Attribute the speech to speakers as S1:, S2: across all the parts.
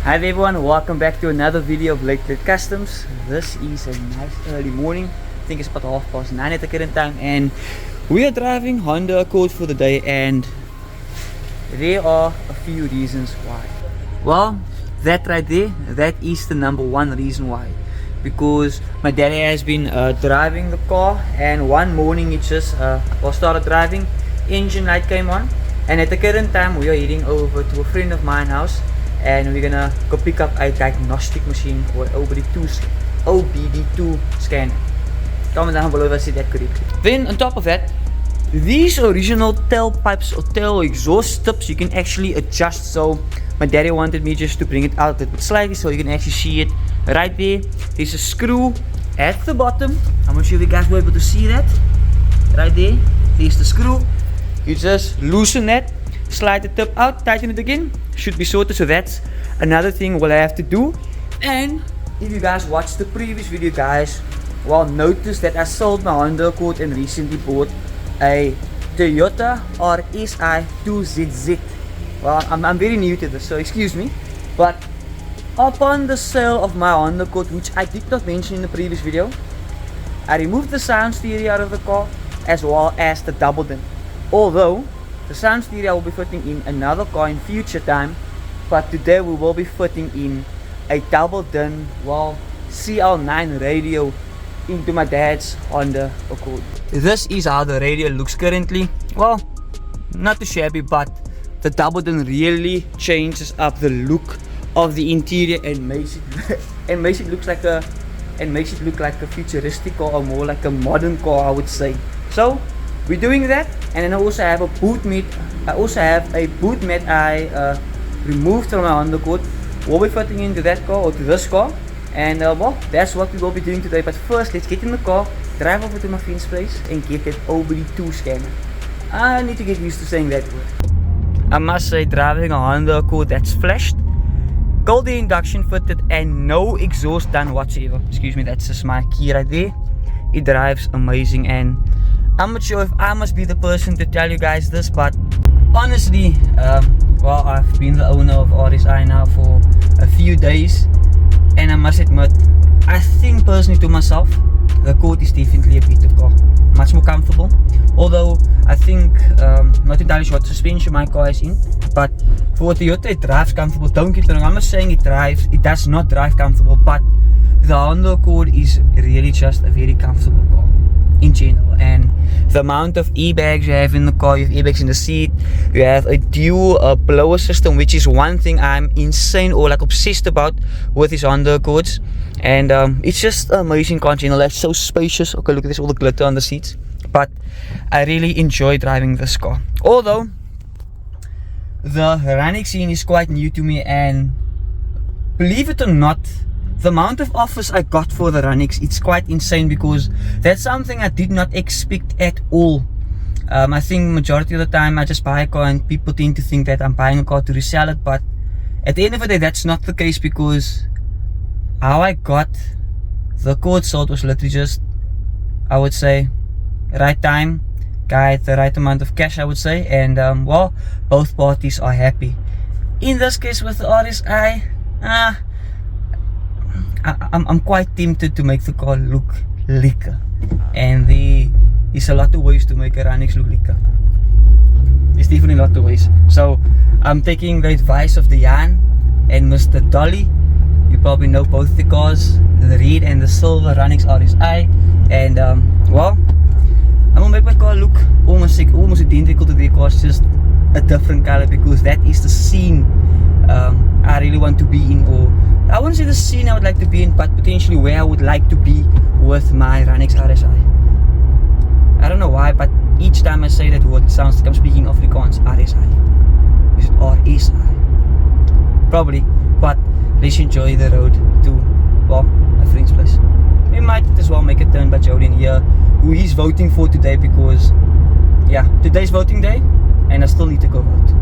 S1: Hi everyone, welcome back to another video of Late Customs. This is a nice early morning. I think it's about 9:30 at the current time, and we are driving Honda Accord for the day, and there are a few reasons why. Well, that right there, that is the number one reason why. Because my daddy has been driving the car, and one morning it just started driving, engine light came on, and at the current time we are heading over to a friend of mine's house, and we're gonna go pick up a diagnostic machine or OBD2 scanner. Comment down below if I said that correctly. Then on top of that, these original tailpipes or tail exhaust tips you can actually adjust. So my daddy wanted me just to bring it out a bit slightly so you can actually see it right there. There's a screw at the bottom. I'm not sure if you guys were able to see that. Right there, there's the screw. You just loosen that, slide the tip out, tighten it again, should be sorted. So that's another thing we'll have to do. And if you guys watched the previous video, guys, well, notice that I sold my Honda Accord and recently bought a Toyota RSI 2ZZ. Well, I'm very new to this, so excuse me, but upon the sale of my Honda Accord, which I did not mention in the previous video, I removed the sound stereo out of the car as well as the double din. Although the sound stereo will be fitting in another car in future time, but today we will be fitting in a double din, well, CL9 radio into my dad's Honda Accord. This is how the radio looks currently. Well, not too shabby, but the double din really changes up the look of the interior and makes it look like a futuristic car, or more like a modern car, I would say. So we're doing that, and then I also have a boot mat. I removed from my Honda Accord. We'll be fitting into that car, or to this car, and well, that's what we will be doing today. But first, let's get in the car, drive over to my friend's place, and get that OBD2 scanner. I need to get used to saying that word. I must say, driving a Honda Accord that's flashed, cold air induction fitted, and no exhaust done whatsoever. Excuse me, that's just my key right there. It drives amazing, and I'm not sure if I must be the person to tell you guys this, but honestly, well, I've been the owner of RSI now for a few days, and I must admit, I think personally to myself, the Accord is definitely a better car, much more comfortable. Although I think, not entirely sure what suspension my car is in, but for a Toyota it drives comfortable. Don't get me wrong, I'm not saying it does not drive comfortable, but the Honda Accord is really just a very comfortable car in general. And the amount of airbags you have in the car, you have airbags in the seat, you have a dual blower system, which is one thing I'm insane or like obsessed about with these Honda Accords. And it's just amazing car in general. It's so spacious. Okay, look at this, all the glitter on the seats. But I really enjoy driving this car. Although the running scene is quite new to me, and believe it or not, the amount of offers I got for the Runix, it's quite insane, because that's something I did not expect at all. I think majority of the time I just buy a car and people tend to think that I'm buying a car to resell it, but at the end of the day that's not the case, because how I got the Accord sold was literally just, I would say, right time, got the right amount of cash, I would say, and well, both parties are happy. In this case with the RSI, I'm quite tempted to make the car look lekker, and there is a lot of ways to make a Runix look lekker. There's definitely a lot of ways. So I'm taking the advice of the Jan and Mr. Dolly. You probably know both the cars, the red and the silver Runix RSI, and well, I'm gonna make my car look almost identical to their cars, just a different color, because that is the scene I really want to be in, or I wouldn't say the scene I would like to be in, but potentially where I would like to be with my Runix RSI. I don't know why, but each time I say that word, it sounds like I'm speaking Afrikaans. RSI. Is it RSI? Probably, but let's enjoy the road to, well, my friend's place. We might as well make a turn by Jody here, who he's voting for today, because, yeah, today's voting day, and I still need to go vote.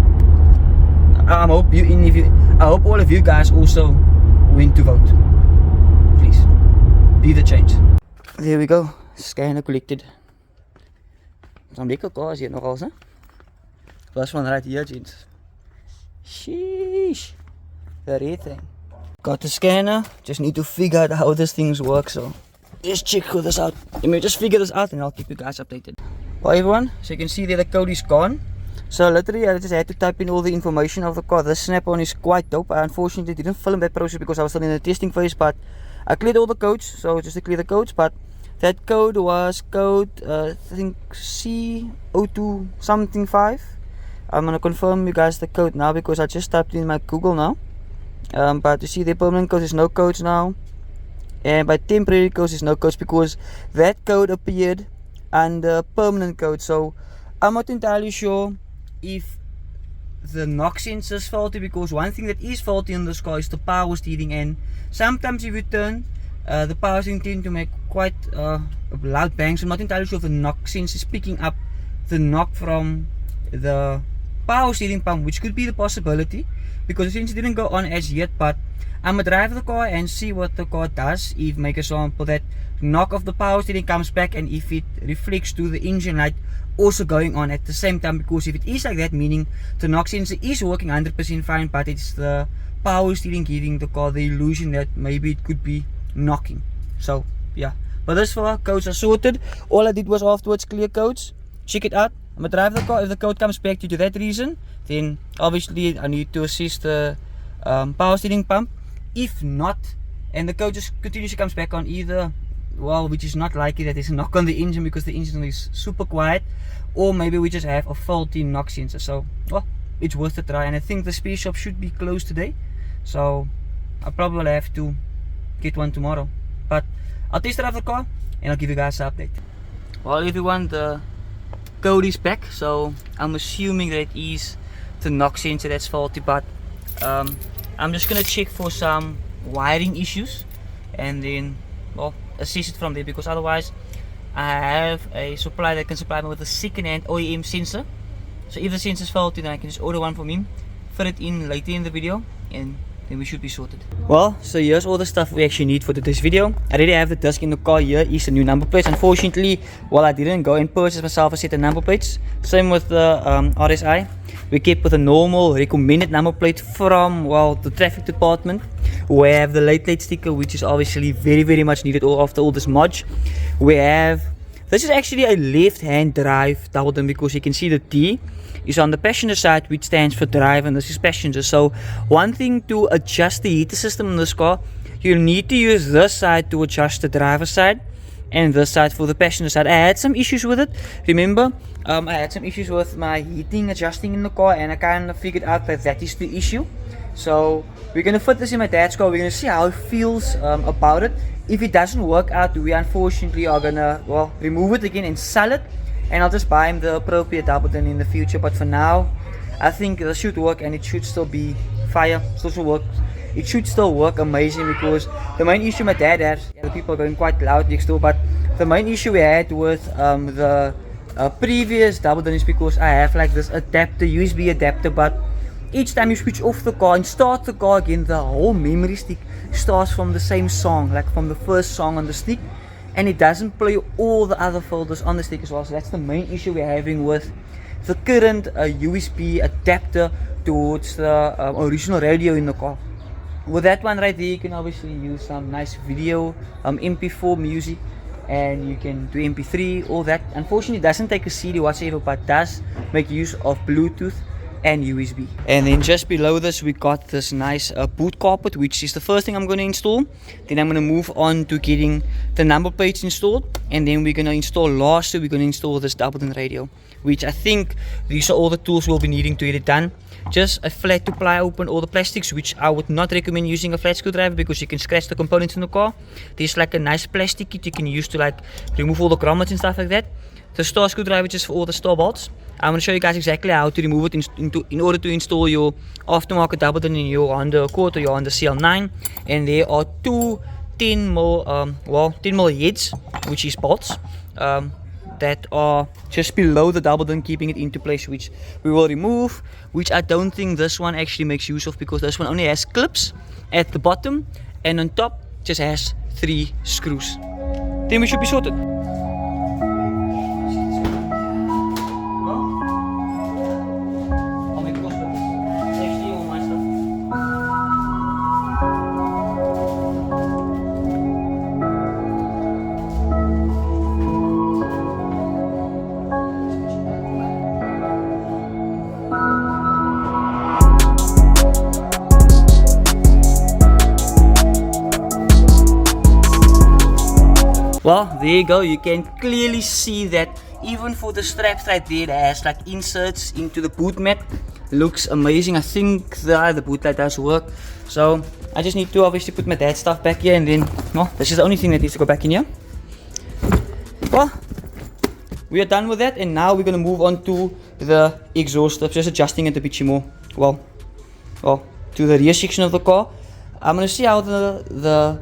S1: I hope all of you guys also went to vote. Please, be the change. There we go, scanner collected. Some lekker cars hier nogals, hè? First one right here, gents. Sheesh, the red thing. Got the scanner, just need to figure out how this things work, so let's check this out. Let me just figure this out and I'll keep you guys updated. Well everyone, so you can see there the code is gone. So literally I just had to type in all the information of the car. This snap-on is quite dope. I unfortunately didn't film that process because I was still in the testing phase, but I cleared all the codes, so just to clear the codes, but that code was code I think C02 something 5. I'm gonna confirm you guys the code now because I just typed in my Google now. But you see the permanent codes is no codes now, and by temporary codes is no codes because that code appeared under permanent code. So I'm not entirely sure if the knock sensor is faulty, because one thing that is faulty in this car is the power steering, and sometimes if you turn the power steering tend to make quite loud bangs. I'm not entirely sure if the knock sensor is picking up the knock from the power steering pump, which could be the possibility because the sensor didn't go on as yet. But I'm gonna drive the car and see what the car does. If, make example, that knock of the power steering comes back and if it reflects to the engine light also going on at the same time, because if it is like that, meaning the knock sensor is working 100% fine, but it's the power steering giving the car the illusion that maybe it could be knocking. So yeah, but this far codes are sorted. All I did was afterwards clear codes, check it out. I'm gonna drive the car. If the code comes back due to that reason, then obviously I need to assist the power steering pump. If not, and the code just continuously comes back on, either, well, which is not likely, that there's a knock on the engine because the engine is super quiet, or maybe we just have a faulty knock sensor. So well, it's worth a try, and I think the spare shop should be closed today, so I probably will have to get one tomorrow. But I'll test drive the car and I'll give you guys an update. Well everyone, the code is back, so I'm assuming that it is the knock sensor that's faulty, but I'm just gonna check for some wiring issues and then, well, assess it from there, because otherwise I have a supplier that can supply me with a second-hand OEM sensor. So if the sensor is faulty, then I can just order one from him, fit it in later in the video, and then we should be sorted. Well, so here's all the stuff we actually need for today's video. I already have the disc in the car. Here is the new number plates. Unfortunately, well, I didn't go and purchase myself a set of number plates. Same with the RSI. We kept with a normal recommended number plate from, well, the traffic department. We have the late sticker, which is obviously very much needed after all this mod. We have, this is actually a left-hand drive double dome, because you can see the T is on the passenger side, which stands for drive, and this is passenger. So one thing to adjust the heater system in this car, you'll need to use this side to adjust the driver's side and this side for the passenger side. I had some issues with it, remember, I had some issues with my heating adjusting in the car, and I kind of figured out that that is the issue. So we're going to fit this in my dad's car. We're going to see how it feels about it. If it doesn't work out, we unfortunately are going to, well, remove it again and sell it, and I'll just buy him the appropriate double dome in the future. But for now, I think this should work, and it should still be fire. It should still work amazing, because the main issue my dad has, the people are going quite loud next door, but the main issue we had with the previous double dome is because I have like this adapter, USB adapter, but each time you switch off the car and start the car again, the whole memory stick starts from the same song, like from the first song on the stick, and it doesn't play all the other folders on the stick as well. So that's the main issue we're having with the current USB adapter towards the original radio in the car. With that one right there, you can obviously use some nice video, MP4 music, and you can do MP3, all that. Unfortunately, it doesn't take a CD whatsoever, but does make use of Bluetooth and USB. And then just below this, we got this nice boot carpet, which is the first thing I'm going to install. Then I'm going to move on to getting the number plates installed, and then we're going to install, lastly, we're going to install this double dome radio, which I think these are all the tools we'll be needing to get it done. Just a flat to pry open all the plastics, which I would not recommend using a flat screwdriver, because you can scratch the components in the car. There's like a nice plastic kit you can use to like remove all the grommets and stuff like that. The star screwdriver just for all the star bolts. I'm going to show you guys exactly how to remove it in order to install your aftermarket double dome in your Honda Accord or your Honda CL9. And there are two 10mm heads, which is bolts, that are just below the double dome, keeping it into place, which we will remove, which I don't think this one actually makes use of, because this one only has clips at the bottom, and on top just has 3 screws. Then we should be sorted. Well, there you go. You can clearly see that even for the straps right there, it has like inserts into the boot mat. Looks amazing. I think the boot light does work. So I just need to obviously put my dad's stuff back here, and then, well, this is the only thing that needs to go back in here. Well, we are done with that, and now we're gonna move on to the exhaust tips, just adjusting it a bit more. Well, to the rear section of the car. I'm gonna see how the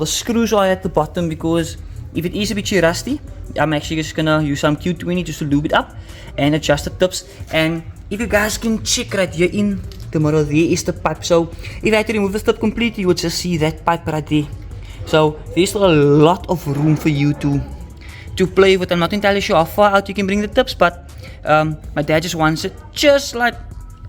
S1: screws are at the bottom, because if it is a bit too rusty, I'm actually just gonna use some Q20 just to lube it up and adjust the tips. And if you guys can check right here in the middle, there is the pipe. So if I had to remove the tip completely, you would just see that pipe right there. So there's still a lot of room for you to play with. I'm not entirely sure how far out you can bring the tips, but my dad just wants it just like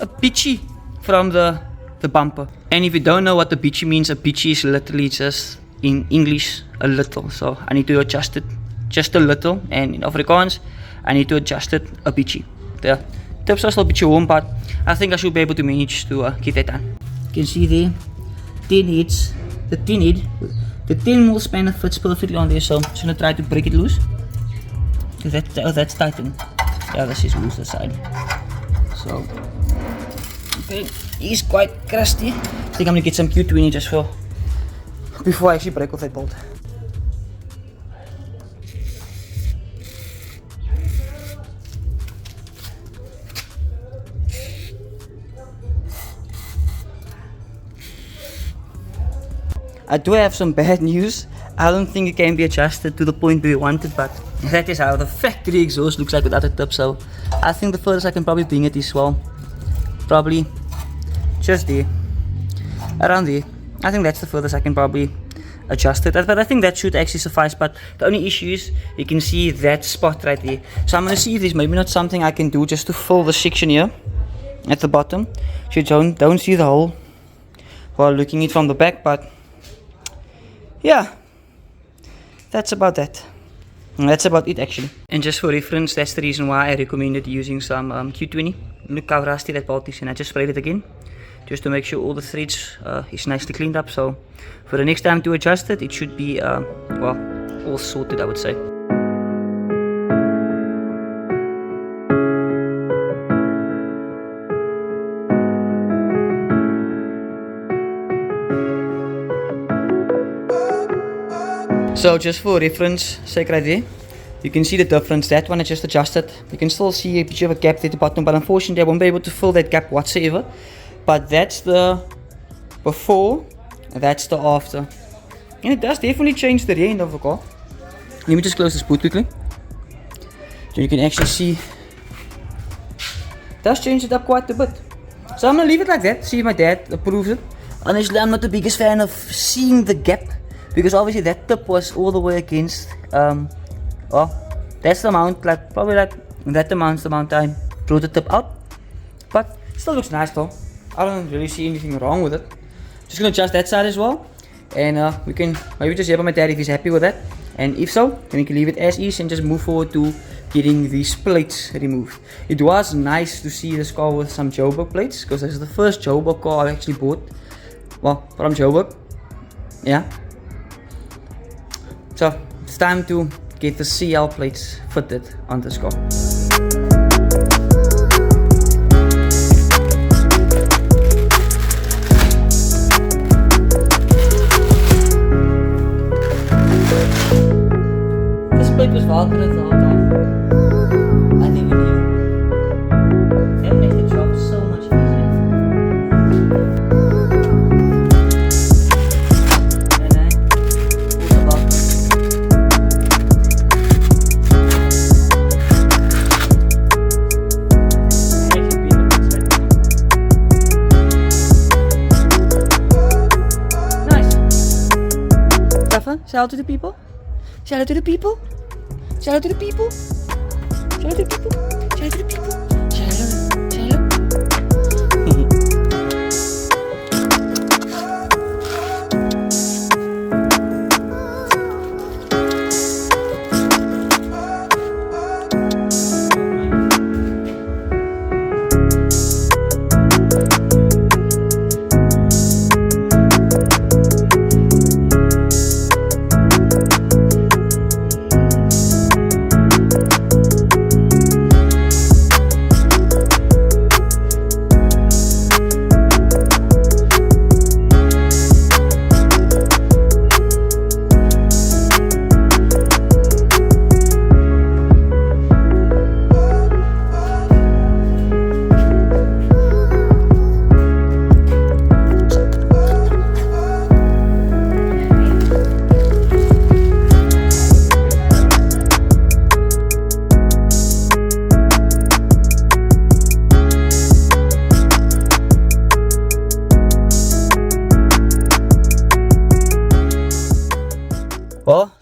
S1: a bitchy from the bumper. And if you don't know what the bitchy means, a bitchy is literally just in English a little. So I need to adjust it just a little, and in Afrikaans I need to adjust it a bitchy. The tips are still a bit warm, but I think I should be able to manage to get that done. You can see there, 10 heads, the 10 head, the 10 mil spanner fits perfectly on there. So I'm just gonna try to break it loose. That's tightened. Yeah, this is loose this side. So okay, it's quite crusty. I think I'm gonna get some Q20 just before I actually break off that bolt. I do have some bad news. I don't think it can be adjusted to the point we wanted, but that is how the factory exhaust looks like without a tip. So I think the furthest I can probably bring it is, well, probably just there, around there. I think that's the furthest I can probably adjust it, but I think that should actually suffice. But the only issue is you can see that spot right there. So I'm gonna see if there's maybe not something I can do just to fill the section here at the bottom, so you don't see the hole while looking it from the back. But yeah, that's about that. And that's about it actually. And just for reference, that's the reason why I recommended using some Q20. Look how rusty that bolt is, and I just sprayed it again just to make sure all the threads is nicely cleaned up. So for the next time to adjust it, it should be well, all sorted, I would say. So just for reference sake right there, you can see the difference. That one I just adjusted. You can still see a bit of a gap there at the bottom, but unfortunately I won't be able to fill that gap whatsoever. But that's the before, and that's the after. And it does definitely change the rear end of the car. Let me just close this boot quickly, so you can actually see. It does change it up quite a bit. So I'm gonna leave it like that, see if my dad approves it. Honestly, I'm not the biggest fan of seeing the gap, because obviously that tip was all the way against, well, that's the mount, like probably like that amount's the amount I drew the tip out. But still looks nice though. I don't really see anything wrong with it. Just gonna adjust that side as well, and we can maybe just hear my dad if he's happy with that. And if so, then we can leave it as is and just move forward to getting these plates removed. It was nice to see this car with some Joburg plates, because this is the first Joburg car I actually bought, well, from Joburg. Yeah. So it's time to get the CL plates fitted on this car. This plate was velcro the whole time. I never knew. That makes the job so much easier. Shout out to the people. Shout out to the people. Shout out to the people. Shout out to the people. Shout out to the people. Shout out. Shout out.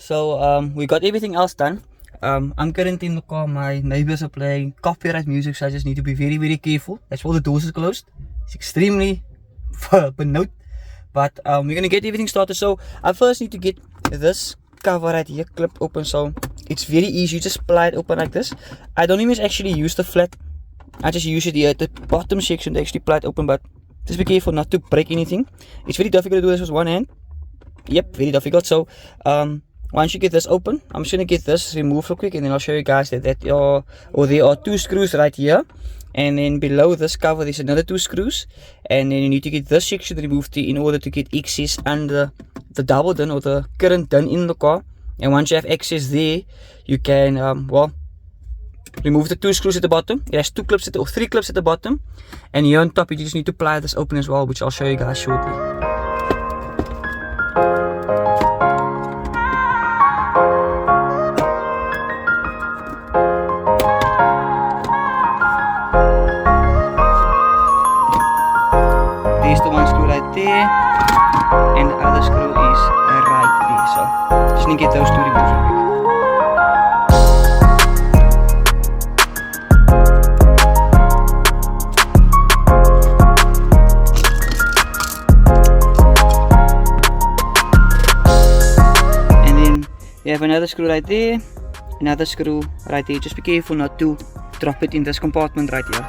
S1: So we got everything else done. I'm currently in the car. My neighbors are playing copyright music, so I just need to be very careful. That's why the doors are closed. It's extremely benauwd. But we're gonna get everything started. So I first need to get this cover right here clipped open. So it's very easy. You just pry it open like this. I don't even actually use the flat. I just use it here at the bottom section to actually pry it open. But just be careful not to break anything. It's very difficult to do this with one hand. Yep, very difficult. So once you get this open, I'm just gonna get this removed real quick, and then I'll show you guys that there are 2 screws right here, and then below this cover there's another 2 screws, and then you need to get this section removed in order to get access under the double dun or the current dun in the car. And once you have access there, you can remove the 2 screws at the bottom. It has 2 clips or 3 clips at the bottom, and here on top you just need to pry this open as well, which I'll show you guys shortly. There's the one screw right there, and the other screw is right there. So just need to get those 2 removed real quick. And then you have another screw right there, another screw right there. Just be careful not to drop it in this compartment right here.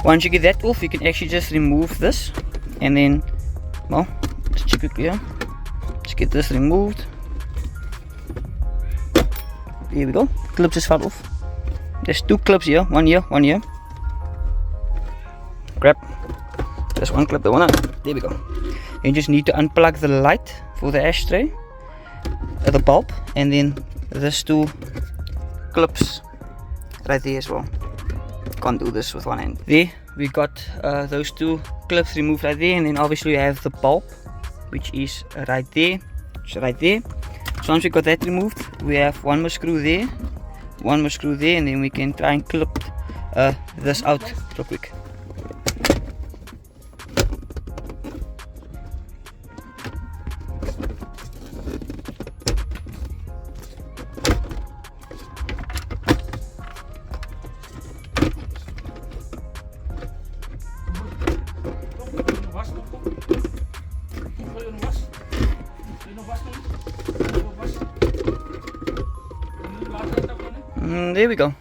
S1: Once you get that off, you can actually just remove this, and then, well, let's check it here. Let's get this removed. Here we go. Clips just fell off. There's 2 clips here, one here, one here. Grab. There's one clip, the one on. There we go. You just need to unplug the light for the ashtray, the bulb, and then there's 2 clips right there as well. Can't do this with one hand. There we got those 2 clips removed right there, and then obviously you have the bulb, which is right there. So right there. So once we got that removed, we have one more screw there, one more screw there, and then we can try and clip this out real quick. There we go.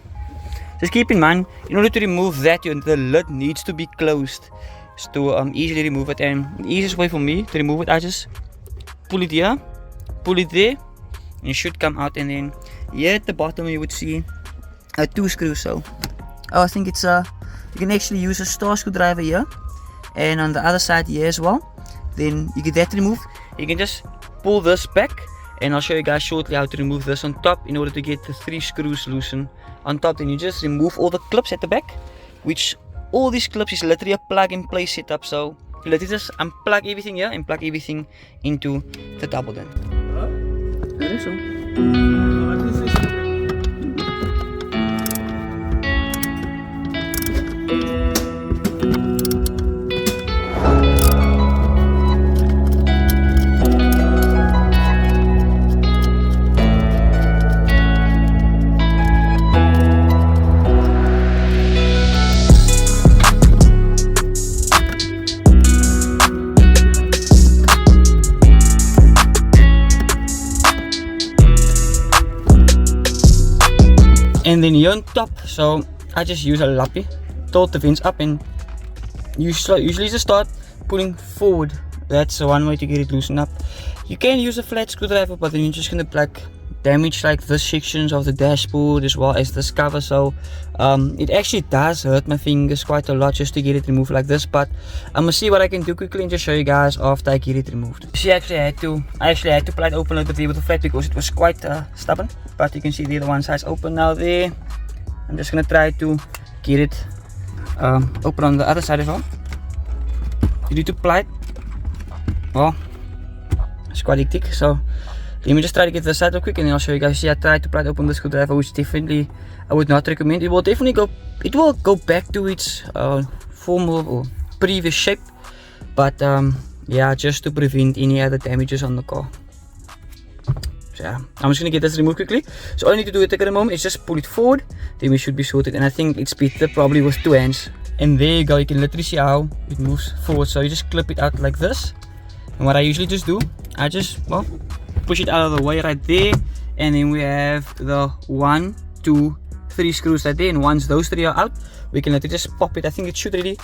S1: Just keep in mind, in order to remove that, the lid needs to be closed to easily remove it. And the easiest way for me to remove it, I just pull it here, pull it there, and it should come out. And then here at the bottom you would see 2 screws. So I think it's you can actually use a star screwdriver here, and on the other side here as well. Then you get that removed. You can just pull this back, and I'll show you guys shortly how to remove this on top in order to get the 3 screws loosened on top. Then you just remove all the clips at the back, which all these clips is literally a plug and play setup. So you literally just unplug everything here and plug everything into the double dun. I think so. And then here on top, so I just use a lappy, tilt the vents up, and usually just start pulling forward. That's one way to get it loosened up. You can use a flat screwdriver, but then you're just gonna damage like this sections of the dashboard as well as this cover. So it actually does hurt my fingers quite a lot just to get it removed like this. But I'm gonna see what I can do quickly and just show you guys after I get it removed. See, I actually had to pry it open a little bit with the flat because it was quite stubborn. But you can see the other one side's open now there. I'm just gonna try to get it open on the other side as well. You need to pry it. Well, it's quite hectic, so Let me just try to get this out real quick and then I'll show you guys. See, I tried to pry open the screwdriver, which definitely I would not recommend. It will go back to its former or previous shape, but yeah, just to prevent any other damages on the car. So yeah, I'm just gonna get this removed quickly. So all I need to do at the moment is just pull it forward, then we should be sorted. And I think it's better probably with 2 hands. And there you go, you can literally see how it moves forward. So you just clip it out like this. And what I usually just do, I just push it out of the way right there. And then we have the 1, 2, 3 screws right there. And once those 3 are out, we can literally just pop it. I think it should really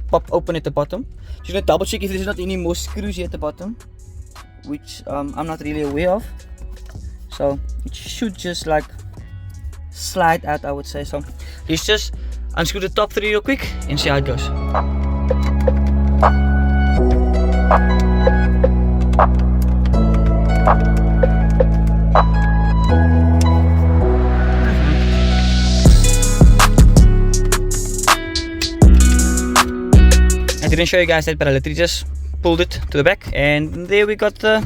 S1: pop open at the bottom. Just gonna double check if there's not any more screws here at the bottom, which I'm not really aware of. So it should just like slide out, I would say. So let's just unscrew the top 3 real quick and see how it goes. I didn't show you guys that, but I literally just pulled it to the back, and there we got the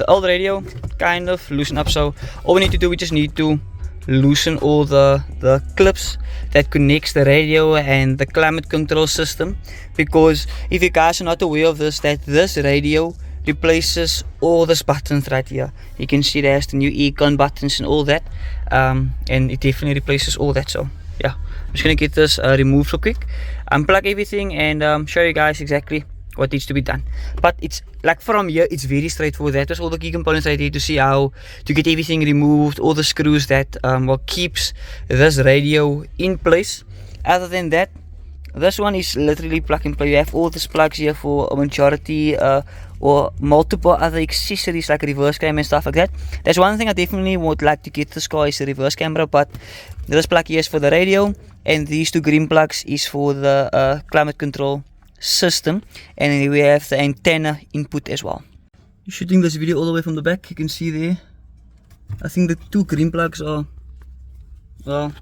S1: old radio kind of loosened up. So all we need to do, we just need to loosen all the clips that connects the radio and the climate control system, because if you guys are not aware of this, that this radio replaces all these buttons right here. You can see there's the new aircon buttons and all that, and it definitely replaces all that. So yeah, I'm just gonna get this removed real quick, unplug everything, and show you guys exactly what needs to be done. But it's like from here, it's very straightforward. That was all the key components right here to see how to get everything removed, all the screws that keeps this radio in place. Other than that, this one is literally plug and play. You have all these plugs here for a majority or multiple other accessories like reverse camera and stuff like that. That's one thing I definitely would like to get this car, is the reverse camera. But this plug here is for the radio, and these 2 green plugs is for the climate control system, and then we have the antenna input as well. Shooting this video all the way from the back, you can see there, I think the 2 green plugs are, well,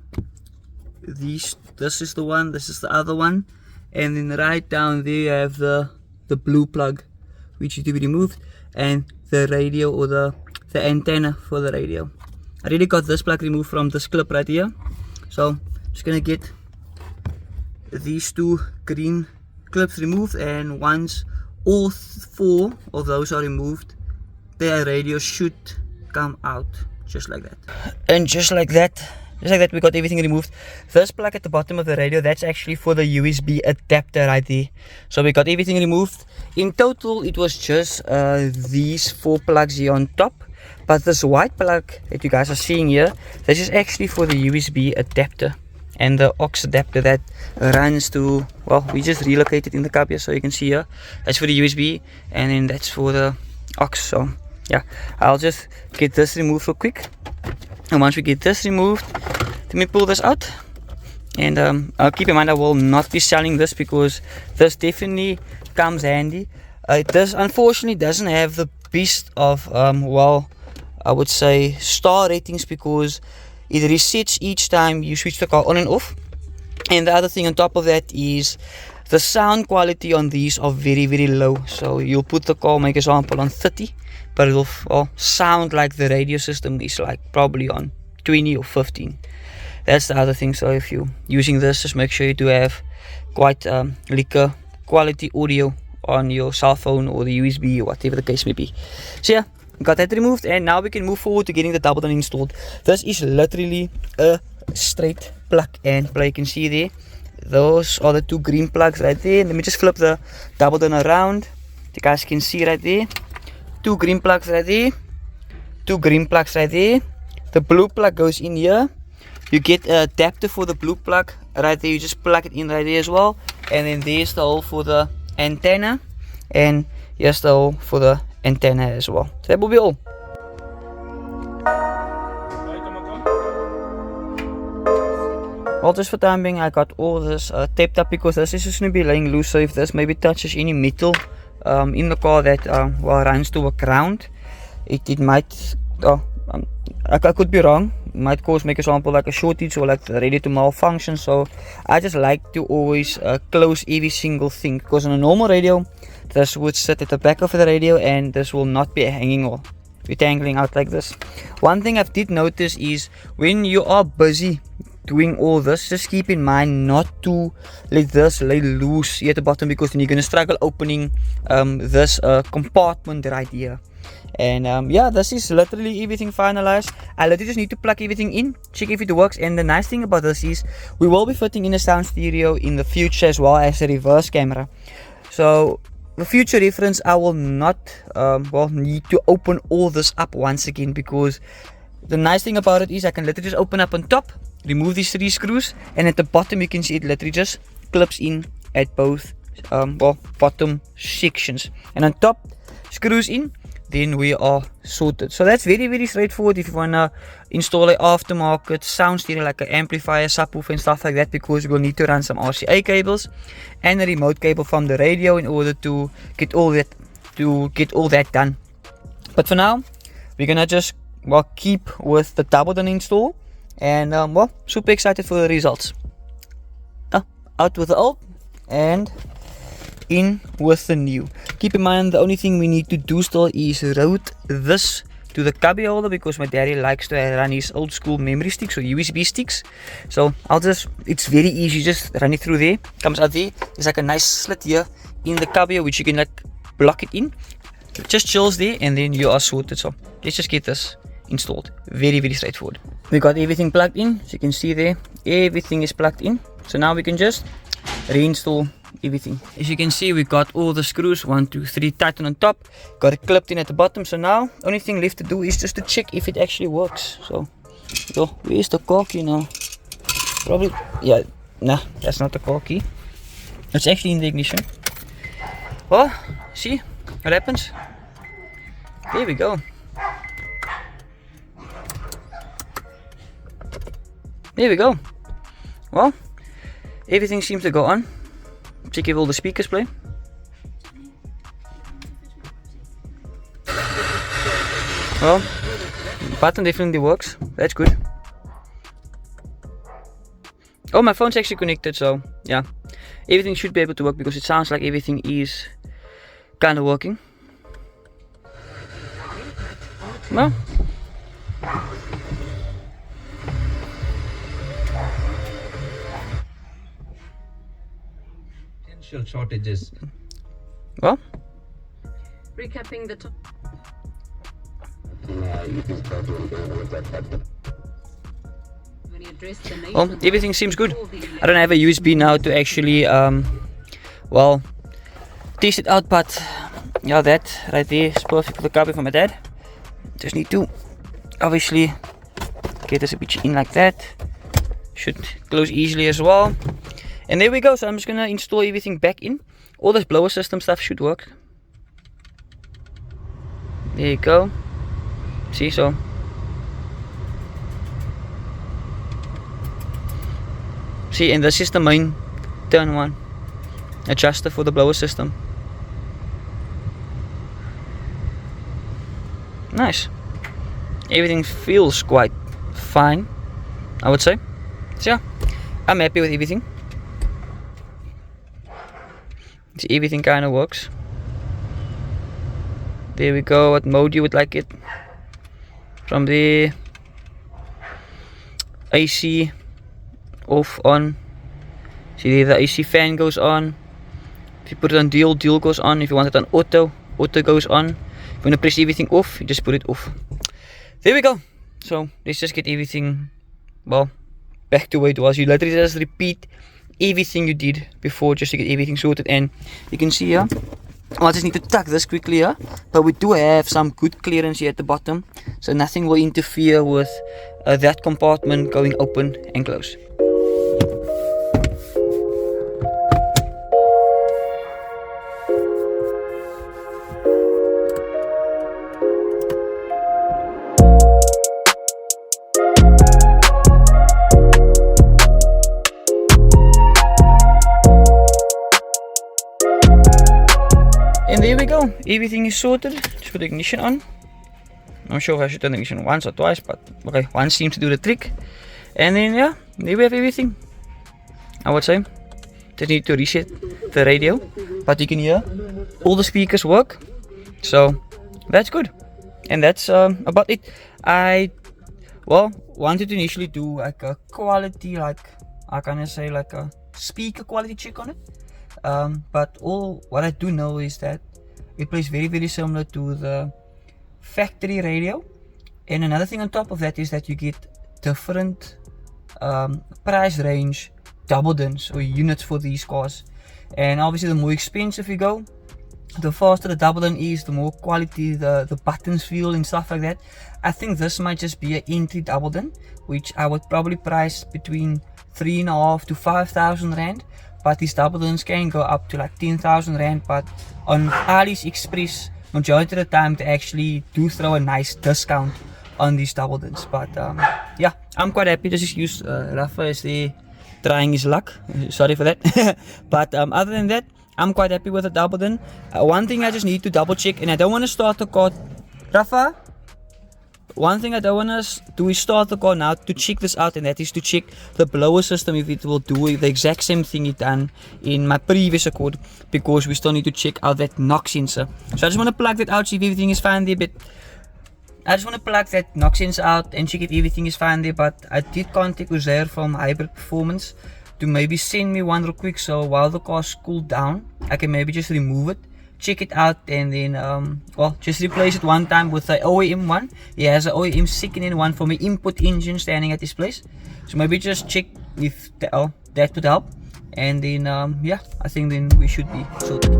S1: this is the one, this is the other one, and then right down there you have the blue plug, which need to be removed, and the radio, or the antenna for the radio. I already got this plug removed from this clip right here, so I'm just gonna get these 2 green clips removed, and once all 4 of those are removed, the radio should come out just like that. And just like that, we got everything removed. This plug at the bottom of the radio, that's actually for the USB adapter right there. So we got everything removed. In total, it was just these 4 plugs here on top. But this white plug that you guys are seeing here, this is actually for the USB adapter. And the aux adapter that runs to, well, we just relocated in the cab here, so you can see here, that's for the USB, and then that's for the aux. So yeah, I'll just get this removed real quick, and once we get this removed, let me pull this out. And I'll keep in mind, I will not be selling this, because this definitely comes handy. It unfortunately doesn't have the best of well, I would say star ratings, because it resets each time you switch the car on and off. And the other thing on top of that is the sound quality on these are very, very low. So you'll put the car, make example, on 30, but it'll sound like the radio system is like probably on 20 or 15. That's the other thing. So if you're using this, just make sure you do have quite liquor quality audio on your cell phone or the USB or whatever the case may be. So yeah, got that removed, and now we can move forward to getting the double down installed. This is literally a straight plug and play. You can see there, those are the 2 green plugs right there. Let me just flip the double down around. You guys can see right there, 2 green plugs right there, 2 green plugs right there. The blue plug goes in here. You get an adapter for the blue plug right there. You just plug it in right there as well, and then there's the hole for the antenna, and here's the hole for the antenna as well. So that will be all. Well, just for time being, I got all this taped up, because this is just going to be laying loose. So if this maybe touches any metal in the car that well, runs to a ground, it might, I could be wrong, it might cause, make example, like a shortage or like the radio to malfunction. So I just like to always close every single thing, because on a normal radio, this would sit at the back of the radio, and this will not be hanging or be dangling out like this. One thing I did notice is when you are busy doing all this, just keep in mind not to let this lay loose here at the bottom, because then you're going to struggle opening this compartment right here. And yeah, this is literally everything finalized. I literally just need to plug everything in, check if it works. And the nice thing about this is we will be fitting in a sound stereo in the future, as well as a reverse camera. So for future reference, I will not need to open all this up once again, because the nice thing about it is I can literally just open up on top, remove these 3 screws, and at the bottom you can see it literally just clips in at both bottom sections, and on top screws in. Then we are sorted. So that's very straightforward if you want to install an aftermarket sound stereo like an amplifier, subwoofer and stuff like that, because we'll need to run some RCA cables and a remote cable from the radio in order to get all that done. But for now, we're gonna just keep with the double done install, and super excited for the results. Out with the old and in with the new. Keep in mind the only thing we need to do still is route this to the cubby holder, because my daddy likes to run his old school memory sticks or USB sticks. So it's very easy, just run it through there, comes out there. There's like a nice slit here in the cubby which you can like block it in. It just chills there, and then you are sorted. So let's just get this installed. Very straightforward. We got everything plugged in, so you can see there everything is plugged in. So now we can just reinstall everything. As you can see, we got all the screws 1, 2, 3 tightened on top, got it clipped in at the bottom. So now only thing left to do is just to check if it actually works. So where's the car key now? Probably, yeah, nah, that's not the car key, it's actually in the ignition. Well, see what happens. There we go. There we go. Well, everything seems to go on. Check if all the speakers play. Well, button definitely works. That's good. Oh, my phone's actually connected, so yeah, everything should be able to work, because it sounds like everything is kind of working. Well,
S2: shortages.
S1: Well,
S3: recapping the top.
S1: well, everything seems good. I don't have a USB now to actually test it out, but yeah, that right there is perfect for the copy for my dad. Just need to obviously get this a bit in like that. Should close easily as well. And there we go. So I'm just gonna install everything back in. All this blower system stuff should work. There you go. See, so see, and this is the main turn one adjuster for the blower system. Nice. Everything feels quite fine, I would say. So yeah, I'm happy with everything. So everything kind of works. There we go. What mode you would like it? From there, AC off, on. See there, the AC fan goes on. If you put it on dual, dual goes on. If you want it on auto, auto goes on. If you want to press everything off, you just put it off. There we go. So let's just get everything, well, back to where it was. You literally just repeat everything you did before just to get everything sorted. And you can see here, I just need to tuck this quickly here, but we do have some good clearance here at the bottom, so nothing will interfere with that compartment going open and close. And there we go, everything is sorted. Just put the ignition on. I'm not sure if I should turn the ignition once or twice, but okay, once seems to do the trick. And then yeah, there we have everything, I would say. Just need to reset the radio, but you can hear all the speakers work, so that's good. And that's about it. I wanted to initially do like a quality, like I kind of say like a speaker quality check on it, but all what I do know is that it plays very similar to the factory radio. And another thing on top of that is that you get different price range double dins or units for these cars, and obviously the more expensive you go, the faster the double din is, the more quality the buttons feel and stuff like that. I think this might just be an entry double din, which I would probably price between 3,500 to 5,000 rand, but these double dins can go up to like 10,000 rand. But on AliExpress, majority of the time they actually do throw a nice discount on these double dins. But yeah, I'm quite happy to just use Rafa as the trying his luck. Sorry for that. But other than that, I'm quite happy with the double din. One thing I just need to double check, and I don't want to start the car, Rafa. One thing I don't want to do is start the car now to check this out, and that is to check the blower system if it will do the exact same thing it done in my previous Accord, because we still need to check out that knock sensor. So I just want to plug that out, see if everything is fine there. But I just want to plug that knock sensor out and check if everything is fine there. But I did contact Uzair from Hybrid Performance to maybe send me one real quick, so while the car's cooled down I can maybe just remove it, check it out, and then just replace it one time with the OEM one. He has an OEM second-hand one for my input engine standing at this place, so maybe just check if that would help, and then yeah, I think then we should be sorted.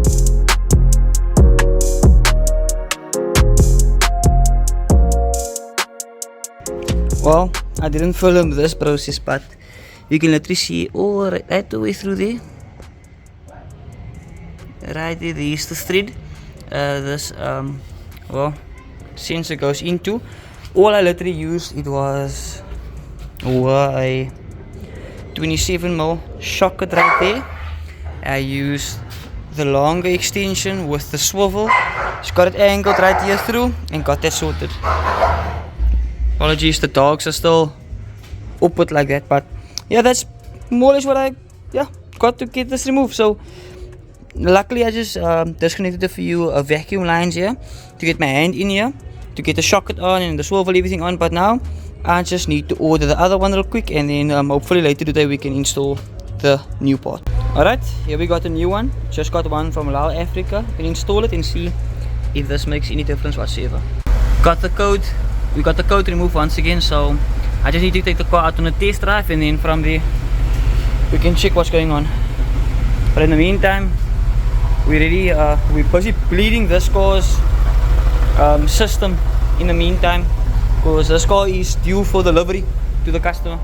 S1: Well, I didn't film this process, but you can literally see all right the way through there. Right there is the thread. This sensor goes into. All I literally used, it was a 27mm socket right there. I used the longer extension with the swivel. Just got it angled right here through and got that sorted. Apologies, the dogs are still upward like that, but yeah, that's more or less what I got to get this removed. So luckily I just disconnected a few vacuum lines here to get my hand in here to get the socket on and the swivel everything on. But now I just need to order the other one real quick, and then hopefully later today we can install the new part. Alright, here we got a new one. Just got one from Lao Africa. You can install it and see if this makes any difference whatsoever. Got the code. We got the code removed once again, so I just need to take the car out on a test drive, and then from there we can check what's going on. But in the meantime, we're busy bleeding this car's system in the meantime, because this car is due for delivery to the customer.